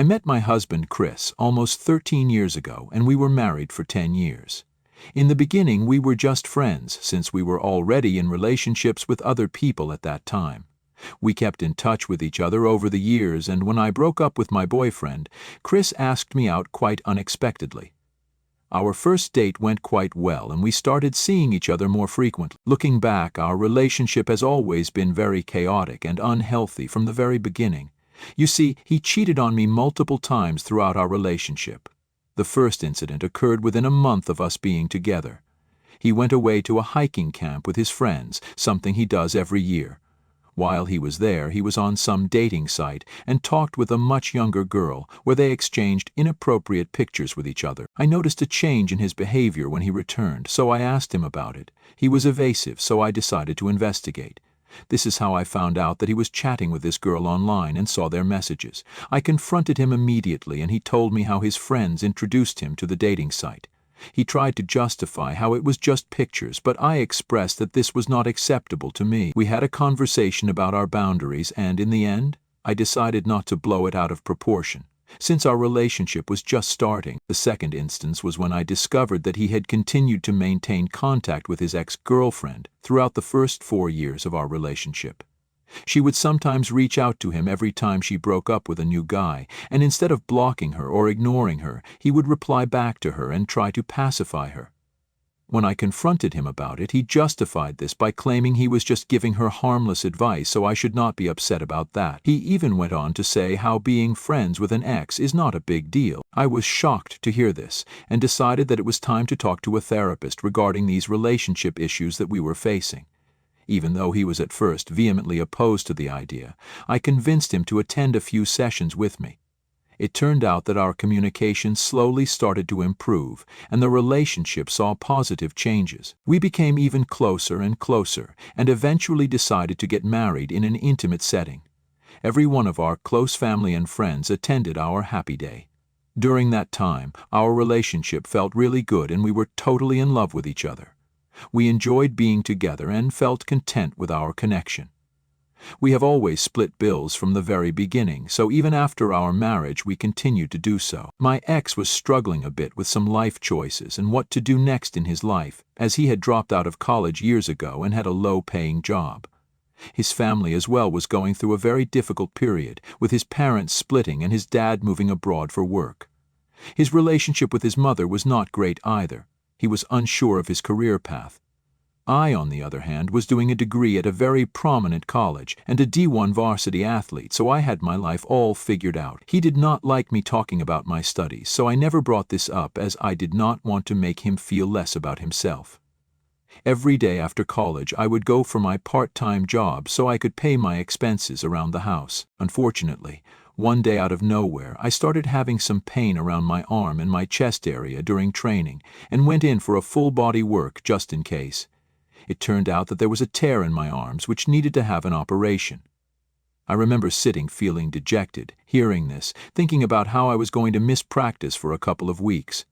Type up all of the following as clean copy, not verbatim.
I met my husband, Chris, almost 13 years ago, and we were married for 10 years. In the beginning, we were just friends, since we were already in relationships with other people at that time. We kept in touch with each other over the years, and when I broke up with my boyfriend, Chris asked me out quite unexpectedly. Our first date went quite well, and we started seeing each other more frequently. Looking back, our relationship has always been very chaotic and unhealthy from the very beginning. You see, he cheated on me multiple times throughout our relationship. The first incident occurred within a month of us being together. He went away to a hiking camp with his friends, something he does every year. While he was there, he was on some dating site and talked with a much younger girl, where they exchanged inappropriate pictures with each other. I noticed a change in his behavior when he returned, so I asked him about it. He was evasive, so I decided to investigate. This is how I found out that he was chatting with this girl online and saw their messages. I confronted him immediately, and he told me how his friends introduced him to the dating site. He tried to justify how it was just pictures, but I expressed that this was not acceptable to me. We had a conversation about our boundaries, and in the end, I decided not to blow it out of proportion. Since our relationship was just starting, the second instance was when I discovered that he had continued to maintain contact with his ex-girlfriend throughout the first 4 years of our relationship. She would sometimes reach out to him every time she broke up with a new guy, and instead of blocking her or ignoring her, he would reply back to her and try to pacify her. When I confronted him about it, he justified this by claiming he was just giving her harmless advice, so I should not be upset about that. He even went on to say how being friends with an ex is not a big deal. I was shocked to hear this, and decided that it was time to talk to a therapist regarding these relationship issues that we were facing. Even though he was at first vehemently opposed to the idea, I convinced him to attend a few sessions with me. It turned out that our communication slowly started to improve, and the relationship saw positive changes. We became even closer and closer, and eventually decided to get married in an intimate setting. Every one of our close family and friends attended our happy day. During that time, our relationship felt really good, and we were totally in love with each other. We enjoyed being together and felt content with our connection. We have always split bills from the very beginning, so even after our marriage we continued to do so. My ex was struggling a bit with some life choices and what to do next in his life, as he had dropped out of college years ago and had a low-paying job. His family as well was going through a very difficult period, with his parents splitting and his dad moving abroad for work. His relationship with his mother was not great either. He was unsure of his career path. I, on the other hand, was doing a degree at a very prominent college and a D1 varsity athlete, so I had my life all figured out. He did not like me talking about my studies, so I never brought this up, as I did not want to make him feel less about himself. Every day after college, I would go for my part-time job so I could pay my expenses around the house. Unfortunately, one day out of nowhere, I started having some pain around my arm and my chest area during training, and went in for a full-body work just in case. It turned out that there was a tear in my arms which needed to have an operation. I remember sitting feeling dejected, hearing this, thinking about how I was going to miss practice for a couple of weeks.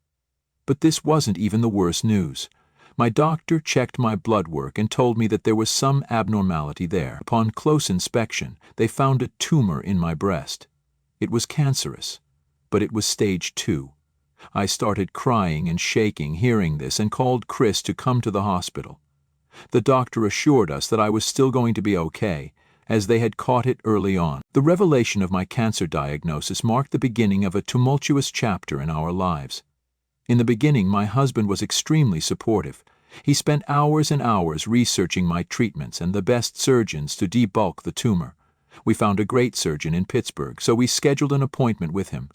But this wasn't even the worst news. My doctor checked my blood work and told me that there was some abnormality there. Upon close inspection, they found a tumor in my breast. It was cancerous, but it was stage 2. I started crying and shaking hearing this and called Chris to come to the hospital. The doctor assured us that I was still going to be okay, as they had caught it early on. The revelation of my cancer diagnosis marked the beginning of a tumultuous chapter in our lives. In the beginning, my husband was extremely supportive. He spent hours and hours researching my treatments and the best surgeons to debulk the tumor. We found a great surgeon in Pittsburgh, so we scheduled an appointment with him.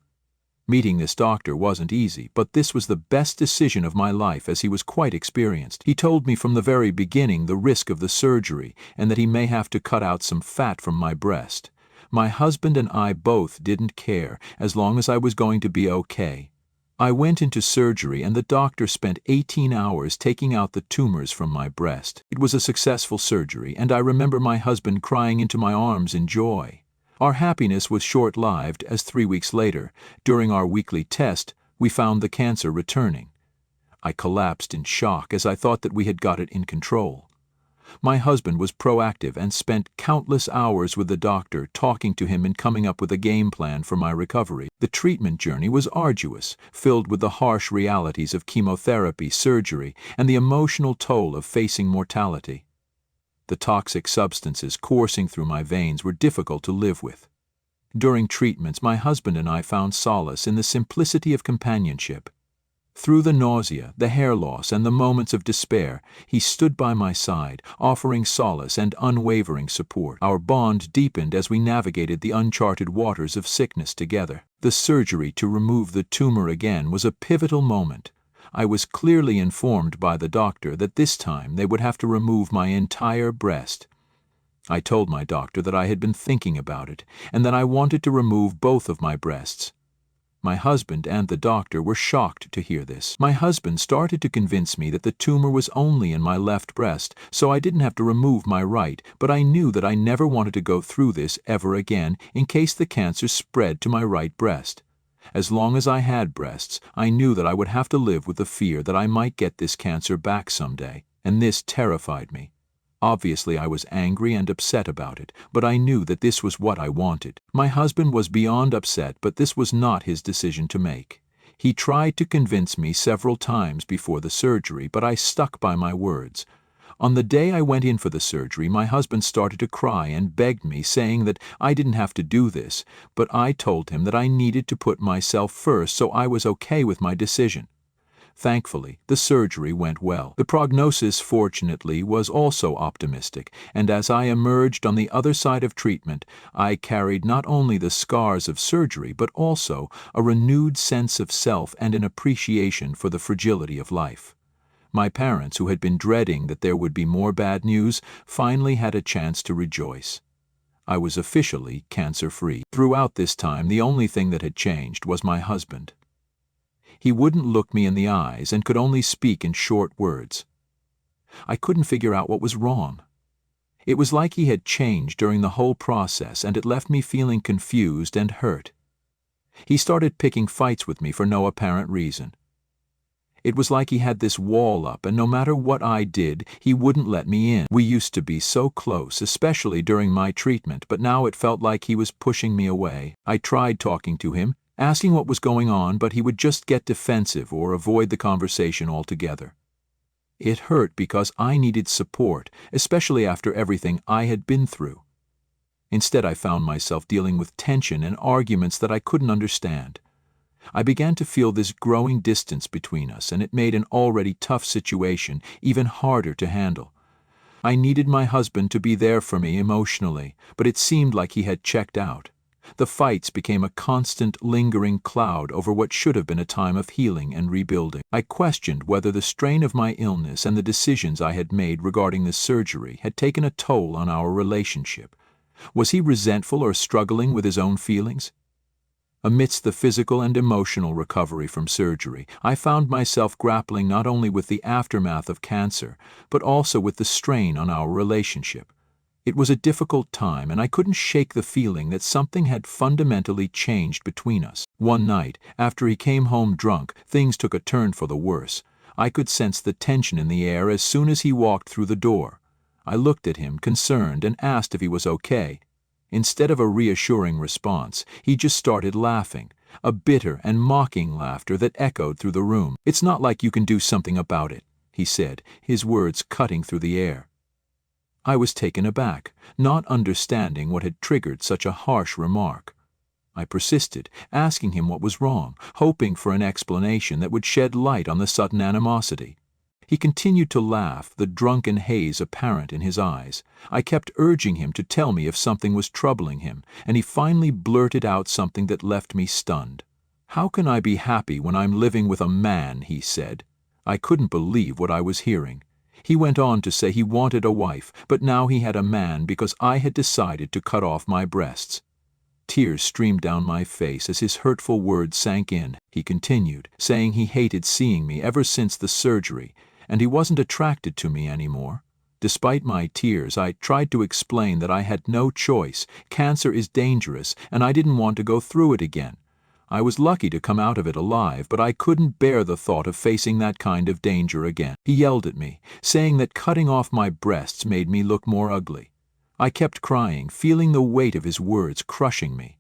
Meeting this doctor wasn't easy, but this was the best decision of my life, as he was quite experienced. He told me from the very beginning the risk of the surgery and that he may have to cut out some fat from my breast. My husband and I both didn't care, as long as I was going to be okay. I went into surgery, and the doctor spent 18 hours taking out the tumors from my breast. It was a successful surgery, and I remember my husband crying into my arms in joy. Our happiness was short-lived, as 3 weeks later, during our weekly test, we found the cancer returning. I collapsed in shock, as I thought that we had got it in control. My husband was proactive and spent countless hours with the doctor, talking to him and coming up with a game plan for my recovery. The treatment journey was arduous, filled with the harsh realities of chemotherapy, surgery, and the emotional toll of facing mortality. The toxic substances coursing through my veins were difficult to live with. During treatments, my husband and I found solace in the simplicity of companionship. Through the nausea, the hair loss, and the moments of despair, he stood by my side, offering solace and unwavering support. Our bond deepened as we navigated the uncharted waters of sickness together. The surgery to remove the tumor again was a pivotal moment. I was clearly informed by the doctor that this time they would have to remove my entire breast. I told my doctor that I had been thinking about it, and that I wanted to remove both of my breasts. My husband and the doctor were shocked to hear this. My husband started to convince me that the tumor was only in my left breast, so I didn't have to remove my right, but I knew that I never wanted to go through this ever again in case the cancer spread to my right breast. As long as I had breasts, I knew that I would have to live with the fear that I might get this cancer back someday, and this terrified me. Obviously, I was angry and upset about it, but I knew that this was what I wanted. My husband was beyond upset, but this was not his decision to make. He tried to convince me several times before the surgery, but I stuck by my words. On the day I went in for the surgery, my husband started to cry and begged me, saying that I didn't have to do this, but I told him that I needed to put myself first, so I was okay with my decision. Thankfully, the surgery went well. The prognosis, fortunately, was also optimistic, and as I emerged on the other side of treatment, I carried not only the scars of surgery, but also a renewed sense of self and an appreciation for the fragility of life. My parents, who had been dreading that there would be more bad news, finally had a chance to rejoice. I was officially cancer-free. Throughout this time, the only thing that had changed was my husband. He wouldn't look me in the eyes and could only speak in short words. I couldn't figure out what was wrong. It was like he had changed during the whole process, and it left me feeling confused and hurt. He started picking fights with me for no apparent reason. It was like he had this wall up, and no matter what I did, he wouldn't let me in. We used to be so close, especially during my treatment, but now it felt like he was pushing me away. I tried talking to him, asking what was going on, but he would just get defensive or avoid the conversation altogether. It hurt because I needed support, especially after everything I had been through. Instead, I found myself dealing with tension and arguments that I couldn't understand. I began to feel this growing distance between us, and it made an already tough situation even harder to handle. I needed my husband to be there for me emotionally, but it seemed like he had checked out. The fights became a constant, lingering cloud over what should have been a time of healing and rebuilding. I questioned whether the strain of my illness and the decisions I had made regarding the surgery had taken a toll on our relationship. Was he resentful or struggling with his own feelings? Amidst the physical and emotional recovery from surgery, I found myself grappling not only with the aftermath of cancer, but also with the strain on our relationship. It was a difficult time, and I couldn't shake the feeling that something had fundamentally changed between us. One night, after he came home drunk, things took a turn for the worse. I could sense the tension in the air as soon as he walked through the door. I looked at him, concerned, and asked if he was okay. Instead of a reassuring response, he just started laughing, a bitter and mocking laughter that echoed through the room. "It's not like you can do something about it," he said, his words cutting through the air. I was taken aback, not understanding what had triggered such a harsh remark. I persisted, asking him what was wrong, hoping for an explanation that would shed light on the sudden animosity. He continued to laugh, the drunken haze apparent in his eyes. I kept urging him to tell me if something was troubling him, and he finally blurted out something that left me stunned. "How can I be happy when I'm living with a man?" he said. I couldn't believe what I was hearing. He went on to say he wanted a wife, but now he had a man because I had decided to cut off my breasts. Tears streamed down my face as his hurtful words sank in. He continued, saying he hated seeing me ever since the surgery, and he wasn't attracted to me anymore. Despite my tears, I tried to explain that I had no choice. Cancer is dangerous, and I didn't want to go through it again. I was lucky to come out of it alive, but I couldn't bear the thought of facing that kind of danger again. He yelled at me, saying that cutting off my breasts made me look more ugly. I kept crying, feeling the weight of his words crushing me.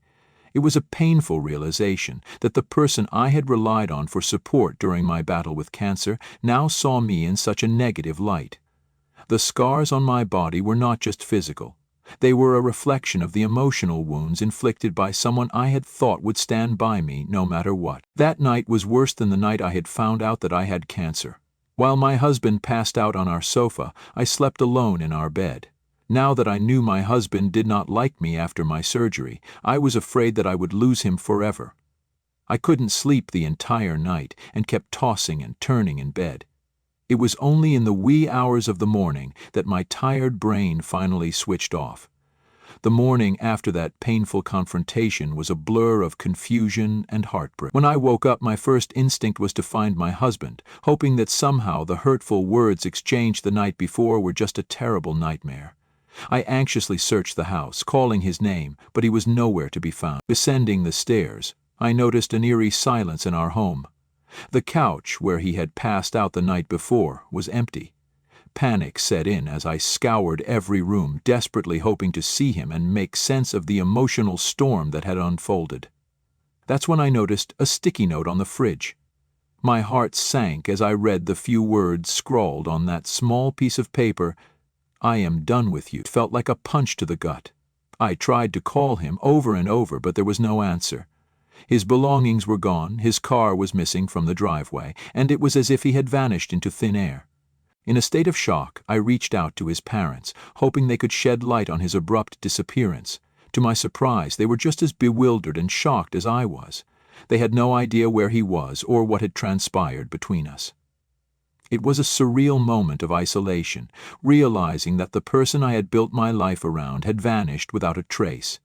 It was a painful realization that the person I had relied on for support during my battle with cancer now saw me in such a negative light. The scars on my body were not just physical. They were a reflection of the emotional wounds inflicted by someone I had thought would stand by me no matter what. That night was worse than the night I had found out that I had cancer. While my husband passed out on our sofa, I slept alone in our bed. Now that I knew my husband did not like me after my surgery, I was afraid that I would lose him forever. I couldn't sleep the entire night and kept tossing and turning in bed. It was only in the wee hours of the morning that my tired brain finally switched off. The morning after that painful confrontation was a blur of confusion and heartbreak. When I woke up, my first instinct was to find my husband, hoping that somehow the hurtful words exchanged the night before were just a terrible nightmare. I anxiously searched the house, calling his name, but he was nowhere to be found. Descending the stairs, I noticed an eerie silence in our home. The couch where he had passed out the night before was empty. Panic set in as I scoured every room, desperately hoping to see him and make sense of the emotional storm that had unfolded. That's when I noticed a sticky note on the fridge. My heart sank as I read the few words scrawled on that small piece of paper. "I am done with you." It felt like a punch to the gut. I tried to call him over and over, but there was no answer. His belongings were gone, his car was missing from the driveway, and it was as if he had vanished into thin air. In a state of shock, I reached out to his parents, hoping they could shed light on his abrupt disappearance. To my surprise, they were just as bewildered and shocked as I was. They had no idea where he was or what had transpired between us. It was a surreal moment of isolation, realizing that the person I had built my life around had vanished without a trace,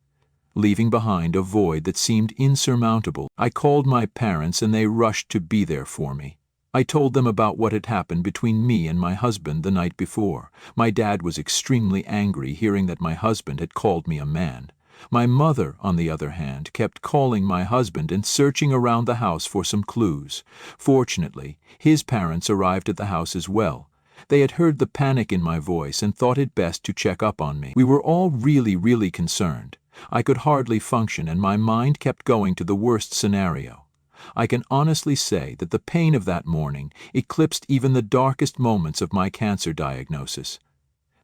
leaving behind a void that seemed insurmountable. I called my parents and they rushed to be there for me. I told them about what had happened between me and my husband the night before. My dad was extremely angry hearing that my husband had called me a man. My mother, on the other hand, kept calling my husband and searching around the house for some clues. Fortunately, his parents arrived at the house as well. They had heard the panic in my voice and thought it best to check up on me. We were all really concerned. I could hardly function and my mind kept going to the worst scenario. I can honestly say that the pain of that morning eclipsed even the darkest moments of my cancer diagnosis.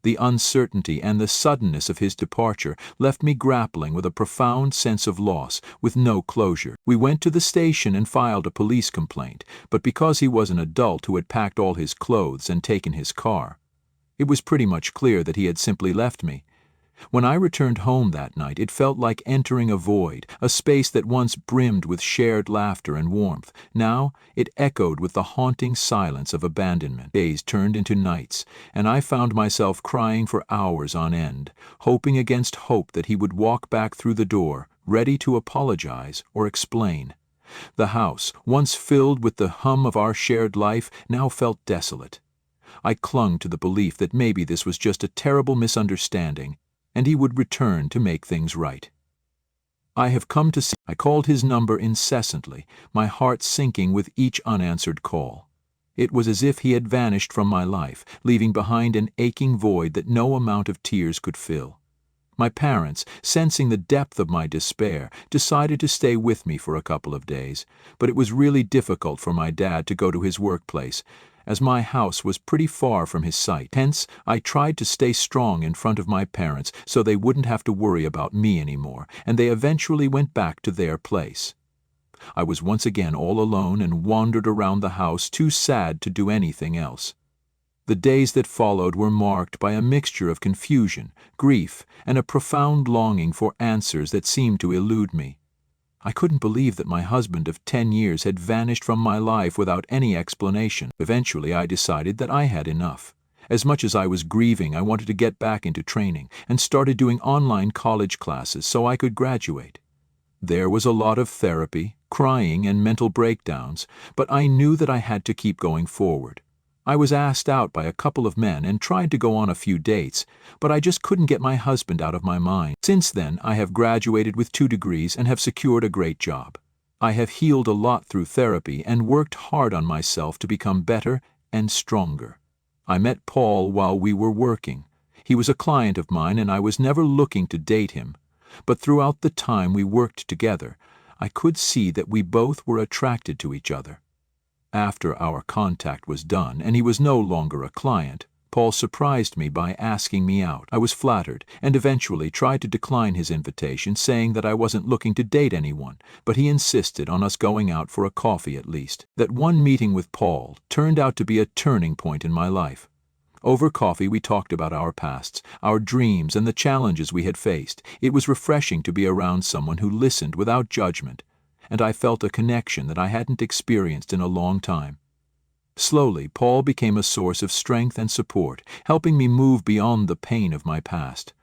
The uncertainty and the suddenness of his departure left me grappling with a profound sense of loss, with no closure. We went to the station and filed a police complaint, but because he was an adult who had packed all his clothes and taken his car, it was pretty much clear that he had simply left me. When I returned home that night, it felt like entering a void, a space that once brimmed with shared laughter and warmth. Now it echoed with the haunting silence of abandonment. Days turned into nights, and I found myself crying for hours on end, hoping against hope that he would walk back through the door, ready to apologize or explain. The house, once filled with the hum of our shared life, now felt desolate. I clung to the belief that maybe this was just a terrible misunderstanding, and he would return to make things right. I have come to see. I called his number incessantly, my heart sinking with each unanswered call. It was as if he had vanished from my life, leaving behind an aching void that no amount of tears could fill. My parents, sensing the depth of my despair, decided to stay with me for a couple of days, but it was really difficult for my dad to go to his workplace, as my house was pretty far from his site. Hence, I tried to stay strong in front of my parents so they wouldn't have to worry about me anymore, and they eventually went back to their place. I was once again all alone and wandered around the house, too sad to do anything else. The days that followed were marked by a mixture of confusion, grief, and a profound longing for answers that seemed to elude me. I couldn't believe that my husband of 10 years had vanished from my life without any explanation. Eventually, I decided that I had enough. As much as I was grieving, I wanted to get back into training and started doing online college classes so I could graduate. There was a lot of therapy, crying, and mental breakdowns, but I knew that I had to keep going forward. I was asked out by a couple of men and tried to go on a few dates, but I just couldn't get my husband out of my mind. Since then, I have graduated with 2 degrees and have secured a great job. I have healed a lot through therapy and worked hard on myself to become better and stronger. I met Paul while we were working. He was a client of mine and I was never looking to date him. But throughout the time we worked together, I could see that we both were attracted to each other. After our contact was done and he was no longer a client, Paul surprised me by asking me out. I was flattered and eventually tried to decline his invitation, saying that I wasn't looking to date anyone, but he insisted on us going out for a coffee at least. That one meeting with Paul turned out to be a turning point in my life. Over coffee we talked about our pasts, our dreams, and the challenges we had faced. It was refreshing to be around someone who listened without judgment, and I felt a connection that I hadn't experienced in a long time. Slowly, Paul became a source of strength and support, helping me move beyond the pain of my past.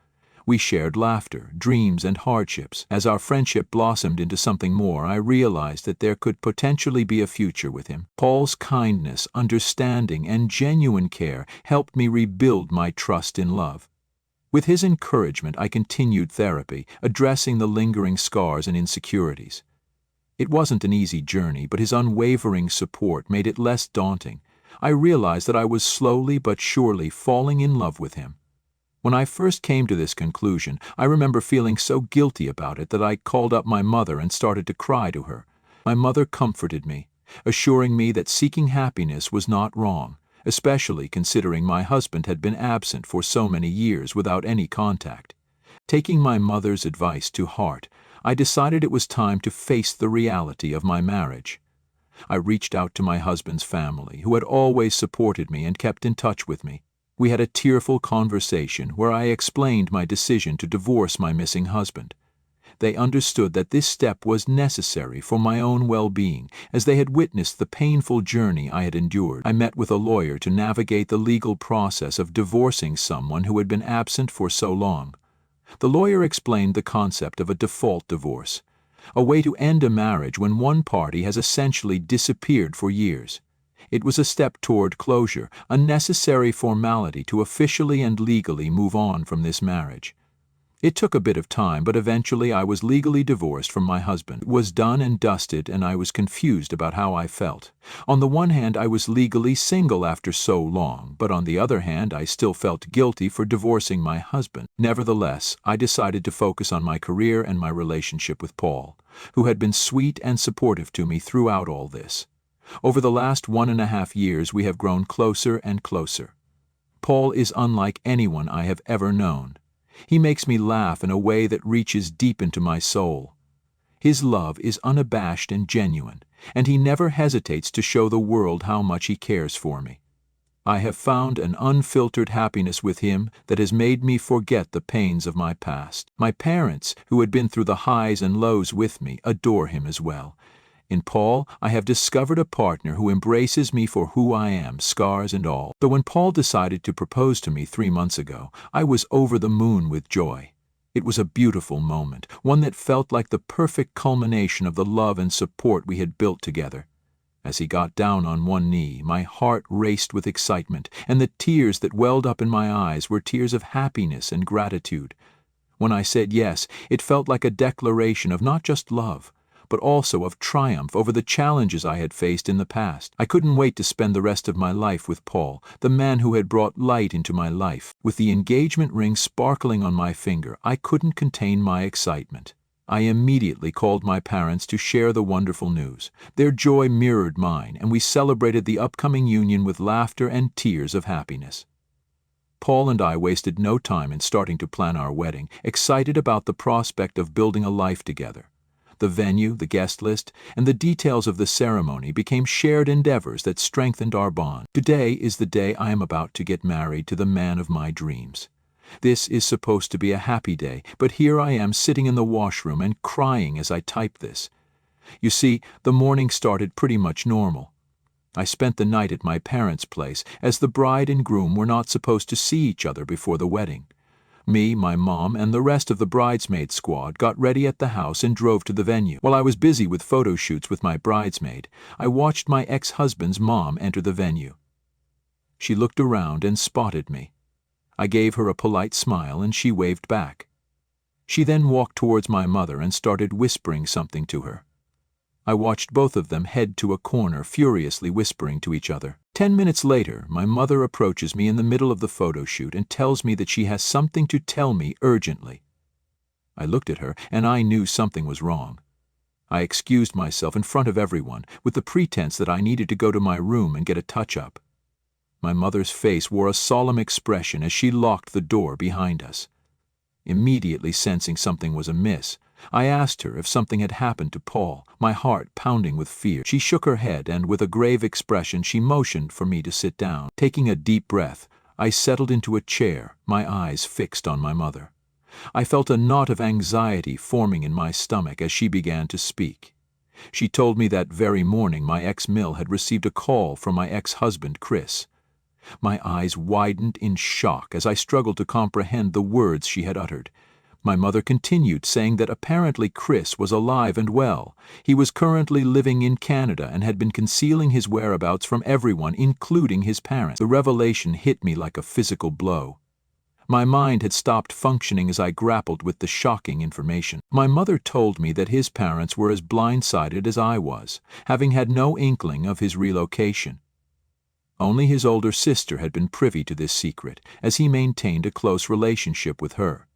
We shared laughter, dreams, and hardships. As our friendship blossomed into something more, I realized that there could potentially be a future with him. Paul's kindness, understanding, and genuine care helped me rebuild my trust in love. With his encouragement, I continued therapy, addressing the lingering scars and insecurities. It wasn't an easy journey, but his unwavering support made it less daunting. I realized that I was slowly but surely falling in love with him. When I first came to this conclusion, I remember feeling so guilty about it that I called up my mother and started to cry to her. My mother comforted me, assuring me that seeking happiness was not wrong, especially considering my husband had been absent for so many years without any contact. Taking my mother's advice to heart, I decided it was time to face the reality of my marriage. I reached out to my husband's family, who had always supported me and kept in touch with me. We had a tearful conversation where I explained my decision to divorce my missing husband. They understood that this step was necessary for my own well-being, as they had witnessed the painful journey I had endured. I met with a lawyer to navigate the legal process of divorcing someone who had been absent for so long. The lawyer explained the concept of a default divorce, a way to end a marriage when one party has essentially disappeared for years. It was a step toward closure, a necessary formality to officially and legally move on from this marriage. It took a bit of time, but eventually I was legally divorced from my husband. It was done and dusted, and I was confused about how I felt. On the one hand, I was legally single after so long, but on the other hand, I still felt guilty for divorcing my husband. Nevertheless, I decided to focus on my career and my relationship with Paul, who had been sweet and supportive to me throughout all this. Over the last 1.5 years, we have grown closer and closer. Paul is unlike anyone I have ever known. He makes me laugh in a way that reaches deep into my soul. His love is unabashed and genuine, and he never hesitates to show the world how much he cares for me. I have found an unfiltered happiness with him that has made me forget the pains of my past. My parents, who had been through the highs and lows with me, adore him as well. In Paul, I have discovered a partner who embraces me for who I am, scars and all. So when Paul decided to propose to me 3 months ago, I was over the moon with joy. It was a beautiful moment, one that felt like the perfect culmination of the love and support we had built together. As he got down on one knee, my heart raced with excitement, and the tears that welled up in my eyes were tears of happiness and gratitude. When I said yes, it felt like a declaration of not just love, but also of triumph over the challenges I had faced in the past. I couldn't wait to spend the rest of my life with Paul, the man who had brought light into my life. With the engagement ring sparkling on my finger, I couldn't contain my excitement. I immediately called my parents to share the wonderful news. Their joy mirrored mine, and we celebrated the upcoming union with laughter and tears of happiness. Paul and I wasted no time in starting to plan our wedding, excited about the prospect of building a life together. The venue, the guest list, and the details of the ceremony became shared endeavors that strengthened our bond. Today is the day I am about to get married to the man of my dreams. This is supposed to be a happy day, but here I am sitting in the washroom and crying as I type this. You see, the morning started pretty much normal. I spent the night at my parents' place, as the bride and groom were not supposed to see each other before the wedding. Me, my mom, and the rest of the bridesmaid squad got ready at the house and drove to the venue. While I was busy with photo shoots with my bridesmaid, I watched my ex-husband's mom enter the venue. She looked around and spotted me. I gave her a polite smile and she waved back. She then walked towards my mother and started whispering something to her. I watched both of them head to a corner, furiously whispering to each other. 10 minutes later, my mother approaches me in the middle of the photo shoot and tells me that she has something to tell me urgently. I looked at her, and I knew something was wrong. I excused myself in front of everyone, with the pretense that I needed to go to my room and get a touch-up. My mother's face wore a solemn expression as she locked the door behind us. Immediately sensing something was amiss, I asked her if something had happened to Paul, my heart pounding with fear. She shook her head, and with a grave expression she motioned for me to sit down. Taking a deep breath, I settled into a chair, my eyes fixed on my mother. I felt a knot of anxiety forming in my stomach as she began to speak. She told me that very morning my ex-mill had received a call from my ex-husband, Chris. My eyes widened in shock as I struggled to comprehend the words she had uttered. My mother continued, saying that apparently Chris was alive and well. He was currently living in Canada and had been concealing his whereabouts from everyone, including his parents. The revelation hit me like a physical blow. My mind had stopped functioning as I grappled with the shocking information. My mother told me that his parents were as blindsided as I was, having had no inkling of his relocation. Only his older sister had been privy to this secret, as he maintained a close relationship with her.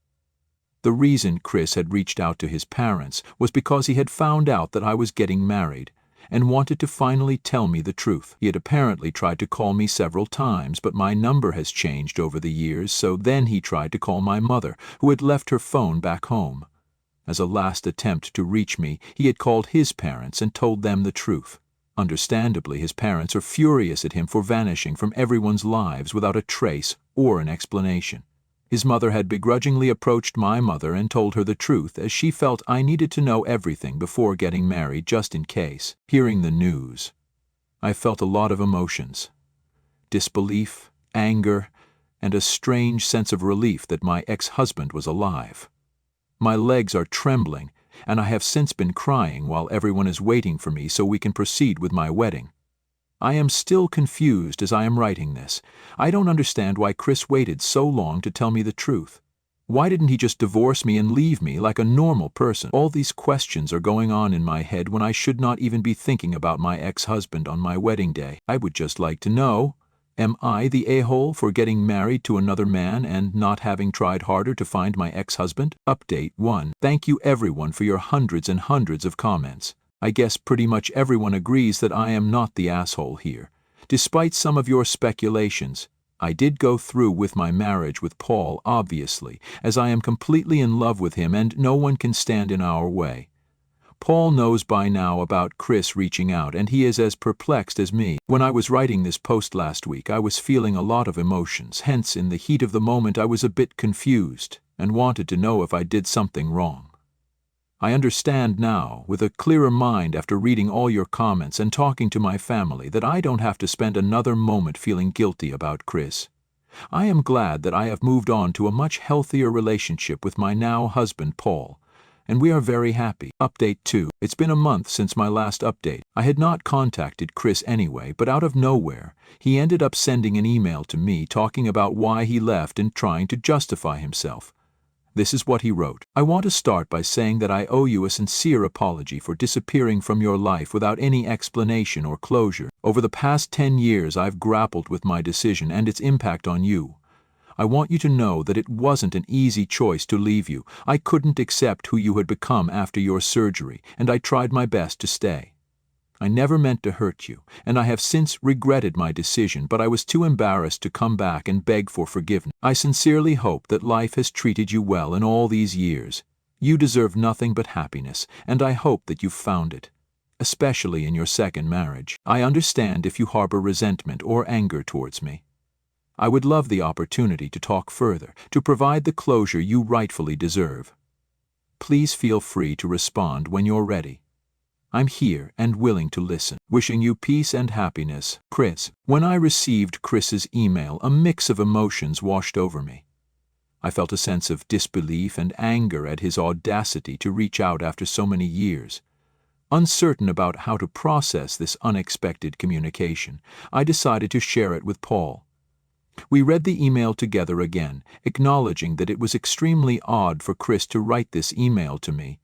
The reason Chris had reached out to his parents was because he had found out that I was getting married and wanted to finally tell me the truth. He had apparently tried to call me several times, but my number has changed over the years, so then he tried to call my mother, who had left her phone back home. As a last attempt to reach me, he had called his parents and told them the truth. Understandably, his parents are furious at him for vanishing from everyone's lives without a trace or an explanation. His mother had begrudgingly approached my mother and told her the truth, as she felt I needed to know everything before getting married, just in case. Hearing the news, I felt a lot of emotions: disbelief, anger, and a strange sense of relief that my ex-husband was alive. My legs are trembling, and I have since been crying while everyone is waiting for me so we can proceed with my wedding. I am still confused as I am writing this. I don't understand why Chris waited so long to tell me the truth. Why didn't he just divorce me and leave me like a normal person? All these questions are going on in my head when I should not even be thinking about my ex-husband on my wedding day. I would just like to know, am I the a-hole for getting married to another man and not having tried harder to find my ex-husband? Update 1. Thank you everyone for your hundreds and hundreds of comments. I guess pretty much everyone agrees that I am not the asshole here. Despite some of your speculations, I did go through with my marriage with Paul, obviously, as I am completely in love with him and no one can stand in our way. Paul knows by now about Chris reaching out, and he is as perplexed as me. When I was writing this post last week, I was feeling a lot of emotions, hence in the heat of the moment I was a bit confused and wanted to know if I did something wrong. I understand now, with a clearer mind after reading all your comments and talking to my family, that I don't have to spend another moment feeling guilty about Chris. I am glad that I have moved on to a much healthier relationship with my now husband Paul, and we are very happy. Update 2. It's been a month since my last update. I had not contacted Chris anyway, but out of nowhere, he ended up sending an email to me talking about why he left and trying to justify himself. This is what he wrote. I want to start by saying that I owe you a sincere apology for disappearing from your life without any explanation or closure. Over the past 10 years, I've grappled with my decision and its impact on you. I want you to know that it wasn't an easy choice to leave you. I couldn't accept who you had become after your surgery, and I tried my best to stay. I never meant to hurt you, and I have since regretted my decision, but I was too embarrassed to come back and beg for forgiveness. I sincerely hope that life has treated you well in all these years. You deserve nothing but happiness, and I hope that you've found it, especially in your second marriage. I understand if you harbor resentment or anger towards me. I would love the opportunity to talk further, to provide the closure you rightfully deserve. Please feel free to respond when you're ready. I'm here and willing to listen. Wishing you peace and happiness, Chris. When I received Chris's email, a mix of emotions washed over me. I felt a sense of disbelief and anger at his audacity to reach out after so many years. Uncertain about how to process this unexpected communication, I decided to share it with Paul. We read the email together again, acknowledging that it was extremely odd for Chris to write this email to me,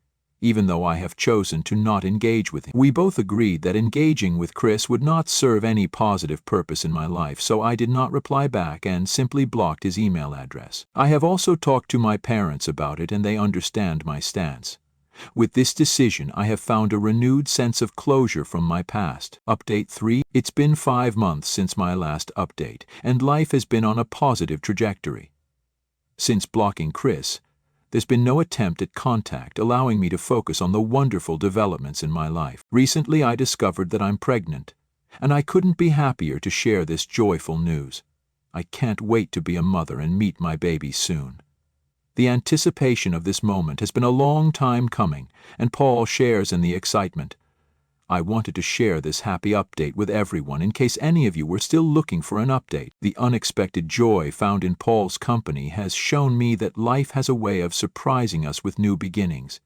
even though I have chosen to not engage with him. We both agreed that engaging with Chris would not serve any positive purpose in my life, so I did not reply back and simply blocked his email address. I have also talked to my parents about it and they understand my stance. With this decision, I have found a renewed sense of closure from my past. Update 3. It's been 5 months since my last update, and life has been on a positive trajectory. Since blocking Chris, there's been no attempt at contact, allowing me to focus on the wonderful developments in my life. Recently, I discovered that I'm pregnant, and I couldn't be happier to share this joyful news. I can't wait to be a mother and meet my baby soon. The anticipation of this moment has been a long time coming, and Paul shares in the excitement. I wanted to share this happy update with everyone in case any of you were still looking for an update. The unexpected joy found in Paul's company has shown me that life has a way of surprising us with new beginnings,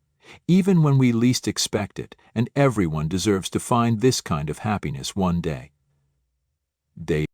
even when we least expect it, and everyone deserves to find this kind of happiness one day.